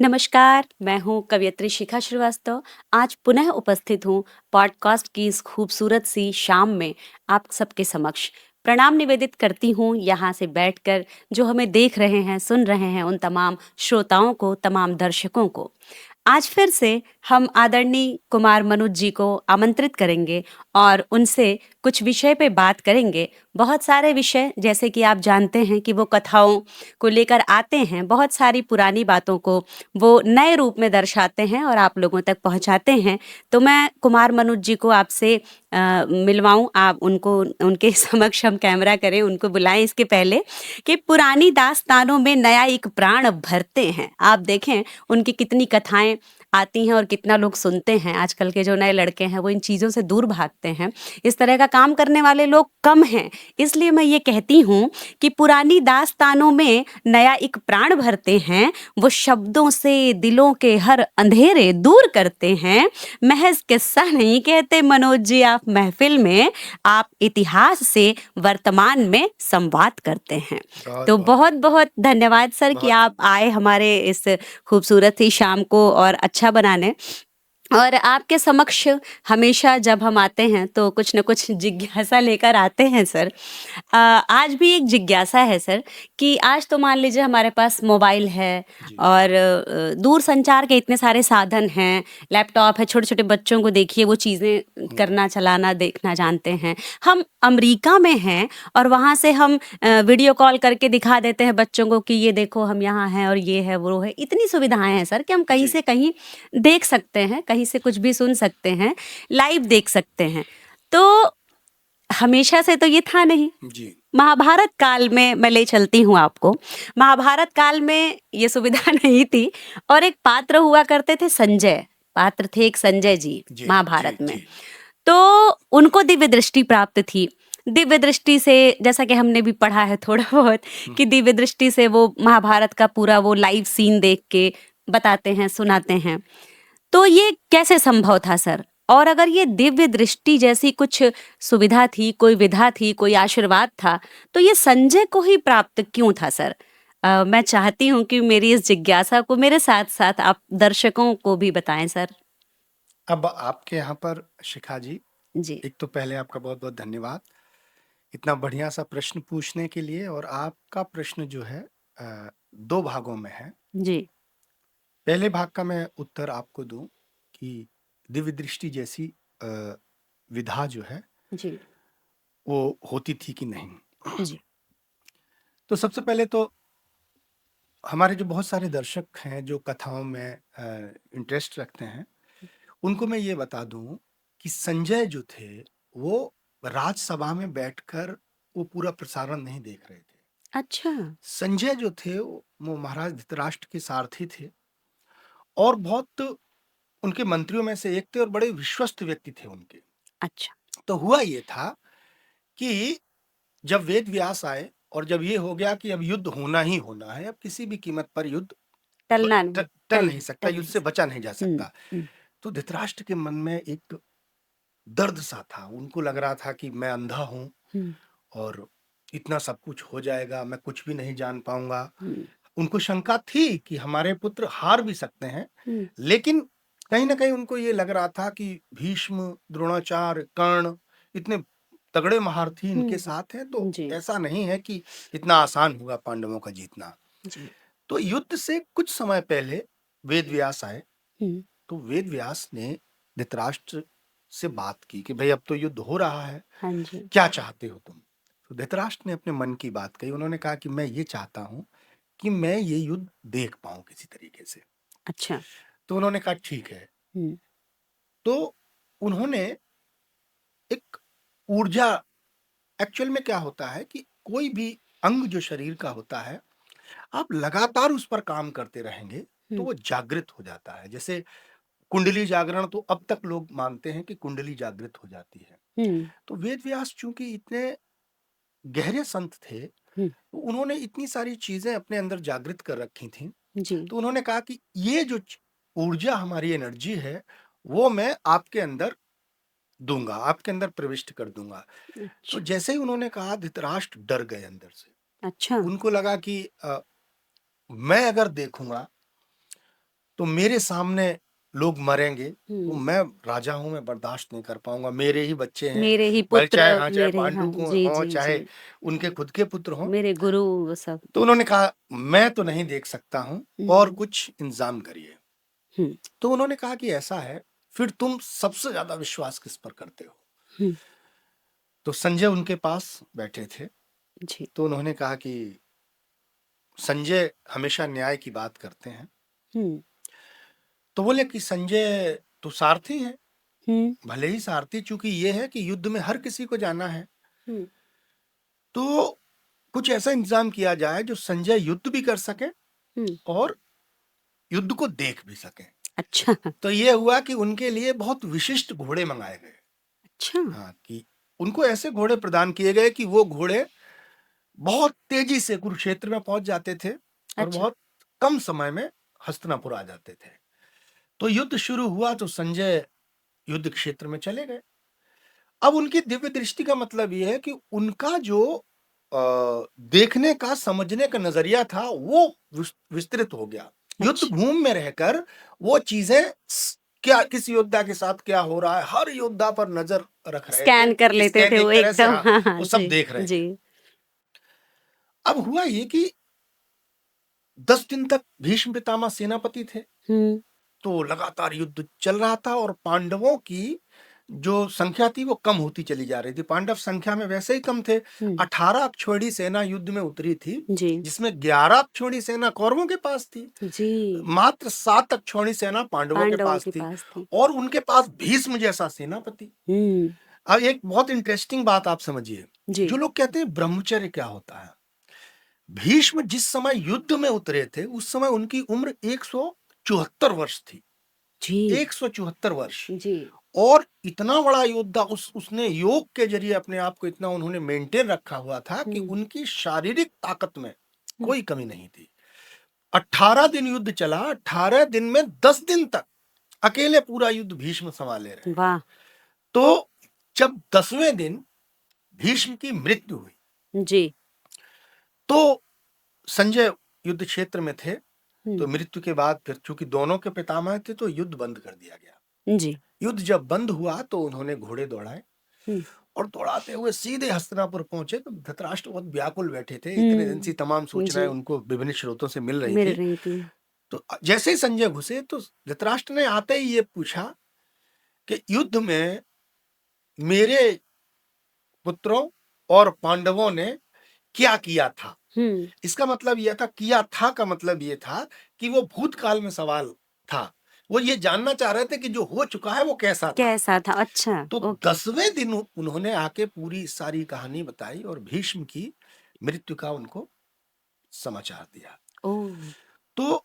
नमस्कार, मैं हूँ कवयित्री शिखा श्रीवास्तव। आज पुनः उपस्थित हूँ पॉडकास्ट की इस खूबसूरत सी शाम में आप सबके समक्ष। प्रणाम निवेदित करती हूँ यहाँ से बैठकर जो हमें देख रहे हैं, सुन रहे हैं उन तमाम श्रोताओं को, तमाम दर्शकों को। आज फिर से हम आदरणीय कुमार मनोज जी को आमंत्रित करेंगे और उनसे कुछ विषय पे बात करेंगे। बहुत सारे विषय, जैसे कि आप जानते हैं कि वो कथाओं को लेकर आते हैं, बहुत सारी पुरानी बातों को वो नए रूप में दर्शाते हैं और आप लोगों तक पहुंचाते हैं। तो मैं कुमार मनोज जी को आपसे मिलवाऊं, आप उनको उनके समक्ष हम कैमरा करें, उनको बुलाएं इसके पहले कि पुरानी दास्तानों में नया एक प्राण भरते हैं। आप देखें उनकी कितनी कथाएं आती हैं और कितना लोग सुनते हैं। आजकल के जो नए लड़के हैं वो इन चीज़ों से दूर भागते हैं। इस तरह का काम करने वाले लोग कम हैं। इसलिए मैं ये कहती हूँ कि पुरानी दास्तानों में नया एक प्राण भरते हैं। वो शब्दों से दिलों के हर अंधेरे दूर करते हैं। महज किस्सा नहीं कहते मनोज जी आप महफिल में, आप इतिहास से वर्तमान में संवाद करते हैं। बहुत तो बहुत बहुत बहुत धन्यवाद सर कि बहुत आप आए हमारे इस खूबसूरत सी शाम को और अच्छा बनाने। और आपके समक्ष हमेशा जब हम आते हैं तो कुछ न कुछ जिज्ञासा लेकर आते हैं सर। आज भी एक जिज्ञासा है सर कि आज तो मान लीजिए हमारे पास मोबाइल है जी और दूर संचार के इतने सारे साधन हैं, लैपटॉप है, छोटे छोटे बच्चों को देखिए वो चीज़ें करना, चलाना, देखना जानते हैं। हम अमेरिका में हैं और वहाँ से हम वीडियो कॉल करके दिखा देते हैं बच्चों को कि ये देखो हम यहाँ हैं और ये है वो है। इतनी सुविधाएं हैं सर कि हम कहीं जी से कहीं देख सकते हैं, कहीं से कुछ भी सुन सकते हैं, लाइव देख सकते हैं। तो हमेशा से तो ये था नहीं। जी महाभारत काल में मैं ले चलती हूँ आपको। महाभारत काल में ये सुविधा नहीं थी और एक पात्र हुआ करते थे संजय। पात्र थे एक संजय जी जी जी महाभारत में। जी तो उनको दिव्य दृष्टि प्राप्त थी। दिव्य दृष्टि से, जैसा कि हमने भी पढ़ा है थोड़ा बहुत, हम्म, कि दिव्य दृष्टि से वो महाभारत का पूरा वो लाइव सीन देख के बताते हैं, सुनाते हैं। तो ये कैसे संभव था सर? और अगर ये दिव्य दृष्टि जैसी कुछ सुविधा थी, कोई विधा थी, कोई आशीर्वाद था, तो ये संजय को ही प्राप्त क्यों था सर? मैं चाहती हूँ कि मेरी इस जिज्ञासा को मेरे साथ साथ आप दर्शकों को भी बताएं सर। अब आपके यहाँ पर शिखा जी, जी। एक तो पहले आपका बहुत बहुत धन्यवाद इतना बढ़िया सा प्रश्न पूछने के लिए। और आपका प्रश्न जो है दो भागों में है। जी। पहले भाग का मैं उत्तर आपको दूं कि दिव्य दृष्टि जैसी अ, विधा जो है जी। वो होती थी कि नहीं। जी। तो सबसे पहले तो हमारे जो बहुत सारे दर्शक हैं जो कथाओं में इंटरेस्ट रखते हैं, उनको मैं ये बता दूं कि संजय जो थे वो राजसभा में बैठकर वो पूरा प्रसारण नहीं देख रहे थे। अच्छा। संजय जो थे वो महाराज धृतराष्ट्र के सारथी थे और बहुत उनके मंत्रियों में से एक थे और बड़े विश्वस्त व्यक्ति थे उनके। अच्छा। तो हुआ ये था कि जब वेद व्यास आए और जब ये हो गया कि अब युद्ध होना ही होना है, अब किसी भी कीमत पर युद्ध टलना नहीं, टल नहीं सकता, टल युद्ध नहीं से बचा नहीं जा सकता। सकता। तो धृतराष्ट्र के मन में एक दर्द सा था। उनको लग रहा था कि मैं अंधा हूं हुँ, और इतना सब कुछ हो जाएगा, मैं कुछ भी नहीं जान पाऊंगा। हुँ, उनको शंका थी कि हमारे पुत्र हार भी सकते हैं, हुँ, लेकिन कहीं ना कहीं उनको ये लग रहा था कि भीष्म, द्रोणाचार्य, कर्ण इतने तगड़े महारथी इनके हुँ, साथ हैं, तो जी, ऐसा नहीं है कि इतना आसान होगा पांडवों का जीतना। जी, तो युद्ध से कुछ समय पहले वेद व्यास आए। हुँ, तो वेद व्यास ने धृतराष्ट्र से बात की कि भाई अब तो युद्ध हो रहा है, हाँ जी, क्या चाहते हो तुम। तो धृतराष्ट्र ने अपने मन की बात कही। उन्होंने कहा कि मैं ये चाहता हूं कि मैं ये युद्ध देख पाऊं किसी तरीके से। अच्छा, तो उन्होंने कहा ठीक है। हुँ, तो उन्होंने एक ऊर्जा, एक्चुअल में क्या होता है कि कोई भी अंग जो शरीर का होता है, आप लगातार उस पर काम करते रहेंगे तो हुँ, वो जागृत हो जाता है। जैसे कुंडली जागरण, तो अब तक लोग मानते हैं कि कुंडली जागृत हो जाती है। हुँ, तो वेद व्यास चूंकि इतने गहरे संत थे, हुँ, तो उन्होंने इतनी सारी चीजें अपने अंदर जागृत कर रखी थी। जी, तो उन्होंने कहा कि ये जो ऊर्जा, हमारी एनर्जी है, वो मैं आपके अंदर दूंगा, आपके अंदर प्रविष्ट कर दूंगा। तो अच्छा, जैसे ही उन्होंने कहा, धृतराष्ट्र डर गए अंदर से। अच्छा, उनको लगा कि मैं अगर देखूंगा तो मेरे सामने लोग मरेंगे तो हम्म, मैं राजा हूं, मैं बर्दाश्त नहीं कर पाऊंगा। मेरे ही बच्चे हैं, मेरे ही भले पुत्र, चाहे चाहे मेरे, हाँ पांडु को जी हों, जी चाहे जी, उनके खुद के पुत्र हों। मेरे गुरु वो सब। तो उन्होंने कहा मैं तो नहीं देख सकता हूं, और हम्म कुछ इंतजाम करिए। हम्म तो उन्होंने कहा कि ऐसा है, फिर तुम सबसे ज्यादा विश्वास किस पर करते हो? हम्म, तो संजय उनके पास बैठे थे। जी, तो उन्होंने कहा कि संजय हमेशा न्याय की बात करते हैं। हम्म तो बोले कि संजय तो सारथी है, हम्म भले ही सारथी, चूंकि ये है कि युद्ध में हर किसी को जाना है, हम्म तो कुछ ऐसा इंतजाम किया जाए जो संजय युद्ध भी कर सके हम्म, और युद्ध को देख भी सके। अच्छा, तो ये हुआ कि उनके लिए बहुत विशिष्ट घोड़े मंगाए गए। अच्छा, हाँ, कि उनको ऐसे घोड़े प्रदान किए गए कि वो घोड़े बहुत तेजी से कुरुक्षेत्र में पहुंच जाते थे और अच्छा, बहुत कम समय में हस्तिनापुर आ जाते थे। तो युद्ध शुरू हुआ तो संजय युद्ध क्षेत्र में चले गए। अब उनकी दिव्य दृष्टि का मतलब ये है कि उनका जो देखने का, समझने का नजरिया था वो विस्तृत हो गया। युद्ध अच्छा, भूमि में रहकर वो चीजें क्या, किस योद्धा के साथ क्या हो रहा है, हर योद्धा पर नजर रख रहे थे। स्कैन कर लेते स्कैन थे वो एक तरह से, एकदम, हाँ, हाँ हाँ वो सब जी देख रहे जी, थे। अब हुआ ये कि 10 दिन तक भीष्म पितामह सेनापति थे। हम्म तो लगातार युद्ध चल रहा था और पांडवों की जो संख्या थी वो कम होती चली जा रही थी। पांडव संख्या में वैसे ही कम थे। हम्म, 18 अक्षौहिणी सेना युद्ध में उतरी थी, जी जिसमें 11 अक्षौहिणी सेना कौरवों के पास थी, जी, मात्र 7 अक्षौहिणी सेना पांडवों के पांडवों पास के थी, पास थी। और उनके पास भीष्म जैसा सेनापति। हम्म, अब एक बहुत इंटरेस्टिंग बात आप समझिए। जी जो लोग कहते हैं ब्रह्मचर्य क्या होता है, भीष्म जिस समय युद्ध में उतरे थे उस समय उनकी उम्र 174 वर्ष थी। जी 174 वर्ष। जी, और इतना बड़ा योद्धा, उसने योग के जरिए अपने आप को इतना उन्होंने मेंटेन रखा हुआ था कि हम्म उनकी शारीरिक ताकत में हम्म, कोई कमी नहीं थी। 18 दिन युद्ध चला। 18 दिन में 10 दिन तक अकेले पूरा युद्ध भीष्म संभाले रहे। वाह, तो जब 10वें दिन भीष्म की मृत्यु हुई जी, तो संजय युद्ध क्षेत्र में थे। तो हम्म, मृत्यु के बाद फिर चूंकि दोनों के पितामह थे तो युद्ध बंद कर दिया गया। जी, युद्ध जब बंद हुआ तो उन्होंने घोड़े दौड़ाए हम्म और दौड़ाते हुए सीधे हस्तिनापुर पहुंचे। तो धृतराष्ट्र बहुत व्याकुल बैठे थे, इतने दिन से तमाम सूचनाएं जी, उनको विभिन्न स्रोतों से मिल रही मिल थी। रही थी। तो जैसे ही संजय घुसे तो धृतराष्ट्र ने आते ही ये पूछा कि युद्ध में मेरे पुत्रों और पांडवों ने क्या किया था। हम्म, इसका मतलब यह था, किया था का मतलब यह था कि वो भूतकाल में सवाल था। वो ये जानना चाह रहे थे कि जो हो चुका है वो कैसा था। कैसा था, अच्छा, तो ओके, 10वें दिन उन्होंने आके पूरी सारी कहानी बताई और भीष्म की मृत्यु का उनको समाचार दिया। ओ, तो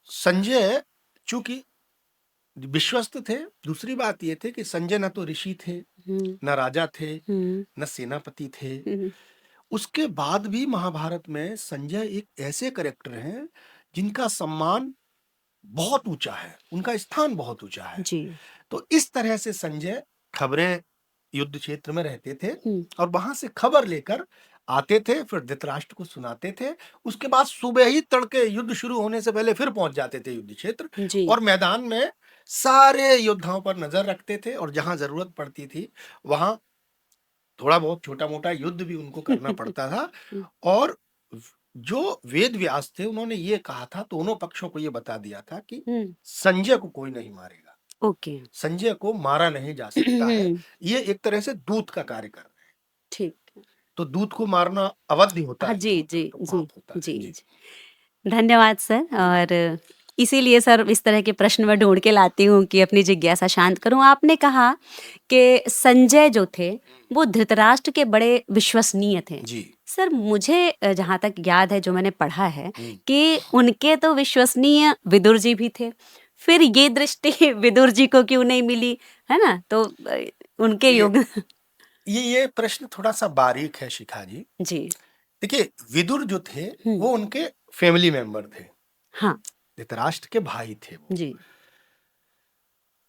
संजय चूंकि विश्वस्त थे, दूसरी बात ये थे कि संजय न तो ऋषि थे, हम्म न राजा थे, हम्म न सेनापति थे। हम्म, उसके बाद भी महाभारत में संजय एक ऐसे कैरेक्टर हैं जिनका सम्मान बहुत ऊंचा है, उनका स्थान बहुत ऊंचा है। जी, तो इस तरह से संजय खबरें युद्ध क्षेत्र में रहते थे हम्म, और वहां से खबर लेकर आते थे, फिर धृतराष्ट्र को सुनाते थे। उसके बाद सुबह ही तड़के युद्ध शुरू होने से पहले फिर पहुंच जाते थे युद्ध क्षेत्र जी, और मैदान में सारे योद्धाओं पर नजर रखते थे और जहां जरूरत पड़ती थी वहां थोड़ा बहुत छोटा मोटा युद्ध भी उनको करना पड़ता था। हम्म, और जो वेद व्यास थे उन्होंने ये कहा था, दोनों पक्षों को ये बता दिया था कि संजय को कोई नहीं मारेगा, ओके, संजय को मारा नहीं जा सकता है। ये एक तरह से दूत का कार्य कर रहे हैं। ठीक, तो दूत को मारना अवध्य होता हाँ है, जी जी तो जी पाप होता जी है। जी जी, धन्यवाद सर। और इसीलिए सर इस तरह के प्रश्न मैं ढूंढ के लाती हूँ कि अपनी जिज्ञासा शांत करूँ। आपने कहा कि संजय जो थे वो धृतराष्ट्र के बड़े विश्वसनीय थे। जी। सर मुझे जहाँ तक याद है, जो मैंने पढ़ा है हम्म। कि उनके तो विश्वसनीय विदुर जी भी थे, फिर ये दृष्टि विदुर जी को क्यों नहीं मिली, है ना? तो उनके ये योग ये प्रश्न थोड़ा सा बारीक है शिखा जी। जी, देखिए, विदुर जो थे हम्म, वो उनके फैमिली मेंबर थे, हाँ धृतराष्ट्र के भाई थे वो। जी,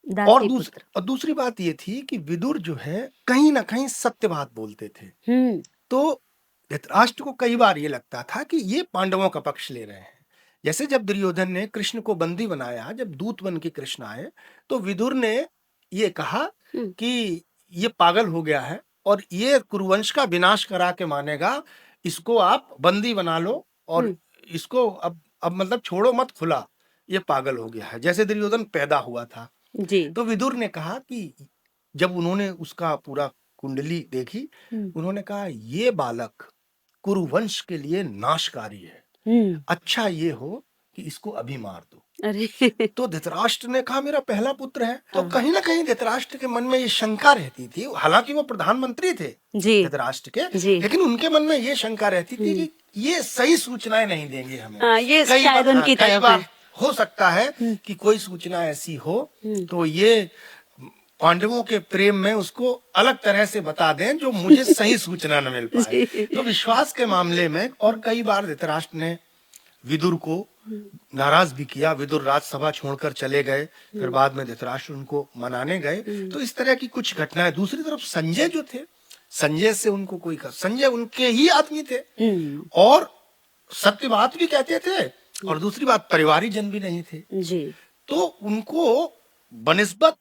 और दासी पुत्र, दूसरी बात ये थी कि विदुर जो है कहीं ना कहीं सत्य बात बोलते थे। हम्म, तो धृतराष्ट्र को कई बार ये लगता था कि ये पांडवों का पक्ष ले रहे हैं, जैसे जब दुर्योधन ने कृष्ण को बंदी बनाया, जब दूत बन के कृष्ण आए, तो विदुर ने ये कहा हम्म, कि ये पागल हो गया है और ये कुरुवंश का विनाश करा के मानेगा, इसको आप बंदी बना लो और हम्म, इसको अब मतलब छोड़ो मत खुला, ये पागल हो गया है। जैसे दुर्योधन पैदा हुआ था, जी। तो विदुर ने कहा कि जब उन्होंने उसका पूरा कुंडली देखी, हम्म, उन्होंने कहा ये बालक कुरुवंश के लिए नाशकारी है, हम्म, अच्छा ये हो कि इसको अभी मार दो। अरे तो धृतराष्ट्र ने कहा मेरा पहला पुत्र है, तो हाँ, कहीं ना कहीं धृतराष्ट्र के मन में ये शंका रहती थी, हालांकि वो प्रधानमंत्री थे जी, धृतराष्ट्र के, जी, लेकिन उनके मन में ये शंका रहती थी हम्म, कि ये सही सूचनाएं नहीं देंगे हमें। हाँ, ये कई शायद बार उनकी कई तरफ बार है। हो सकता है हम्म, कि कोई सूचना ऐसी हो हम्म, तो ये पांडवों के प्रेम में उसको अलग तरह से बता दें जो मुझे सही सूचना न मिल पाए। जी, तो विश्वास के मामले में और कई बार धृतराष्ट्र ने विदुर को नाराज भी किया, विदुर राज्यसभा छोड़कर चले गए, फिर बाद में धृतराष्ट्र उनको मनाने गए। तो इस तरह की कुछ घटनाएं। दूसरी तरफ संजय जो थे, संजय से उनको संजय उनके ही आदमी थे हम्म, और सत्य बात भी कहते थे, और दूसरी बात परिवारी जन भी नहीं थे, जी, तो उनको बनिस्बत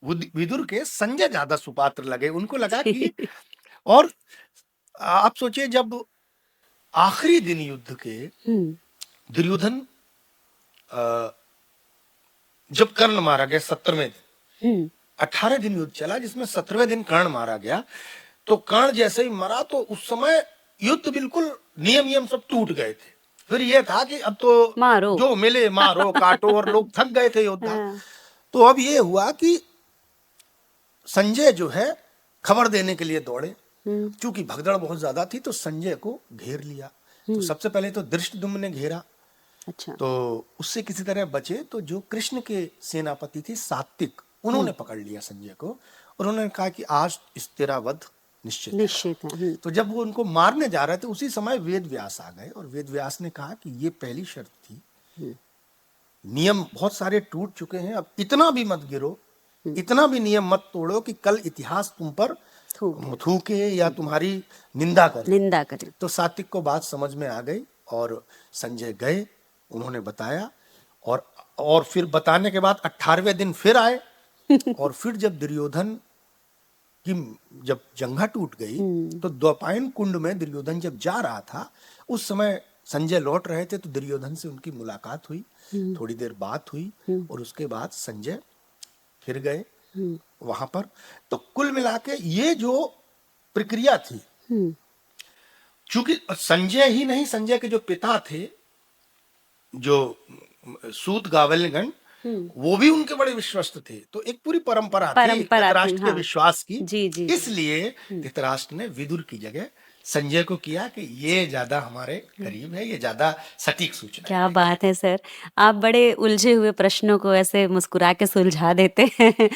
विदुर के संजय ज्यादा सुपात्र लगे। उनको लगा कि, जी, और आप सोचिए जब आखिरी दिन युद्ध के हम्म, दुर्योधन अ, जब कर्ण मारा गया 17वें दिन, हम्म, 18 दिन युद्ध चला जिसमें 17वें दिन कर्ण मारा गया, तो कर्ण जैसे ही मरा तो उस समय युद्ध बिल्कुल नियम सब टूट गए थे। फिर यह था कि अब तो मारो, जो मिले मारो काटो, और लोग थक गए थे योद्धा। हाँ, तो अब ये हुआ कि संजय जो है खबर देने के लिए दौड़े, हम्म, क्योंकि भगदड़ बहुत ज्यादा थी, तो संजय को घेर लिया। तो सबसे पहले तो धृष्टद्युम्न ने घेरा, अच्छा, तो उससे किसी तरह बचे। तो जो कृष्ण के सेनापति थे सात्विक, उन्होंने पकड़ लिया संजय को, और उन्होंने कहा कि आज इस तेरा वध निश्चित है। निश्चित है, तो जब वो उनको मारने जा रहे थे, उसी समय वेद व्यास आ गए, और वेद व्यास ने कहा कि ये पहली शर्त थी, नियम बहुत सारे टूट चुके हैं, अब इतना भी मत गिरो, इतना भी नियम मत तोड़ो कि कल इतिहास तुम पर थूक, थूके या तुम्हारी निंदा करे। निंदा करे, तो सात्विक को बात समझ में आ गई, और संजय गए, उन्होंने बताया, और फिर बताने के बाद 18वें दिन फिर आए, और फिर जब दुर्योधन की जब जंघा टूट गई, तो द्वैपायन कुंड में दुर्योधन जब जा रहा था, उस समय संजय लौट रहे थे, तो दुर्योधन से उनकी मुलाकात हुई, थोड़ी देर बात हुई, और उसके बाद संजय फिर गए वहां पर। तो कुल मिला के ये जो प्रक्रिया थी, चूंकि संजय ही नहीं, संजय के जो पिता थे, जो सूत गावलगण, वो भी उनके बड़े विश्वस्त थे। तो एक पूरी परंपरा थी परंपरा थी, धृतराष्ट्र के हाँ, विश्वास की। जी, जी, जी, इसलिए धृतराष्ट्र ने विदुर की जगह संजय को किया कि ये ज्यादा हमारे करीब है, ये ज्यादा सटीक सूचना क्या है। बात है सर! आप बड़े उलझे हुए प्रश्नों को ऐसे मुस्कुरा के सुलझा देते हैं।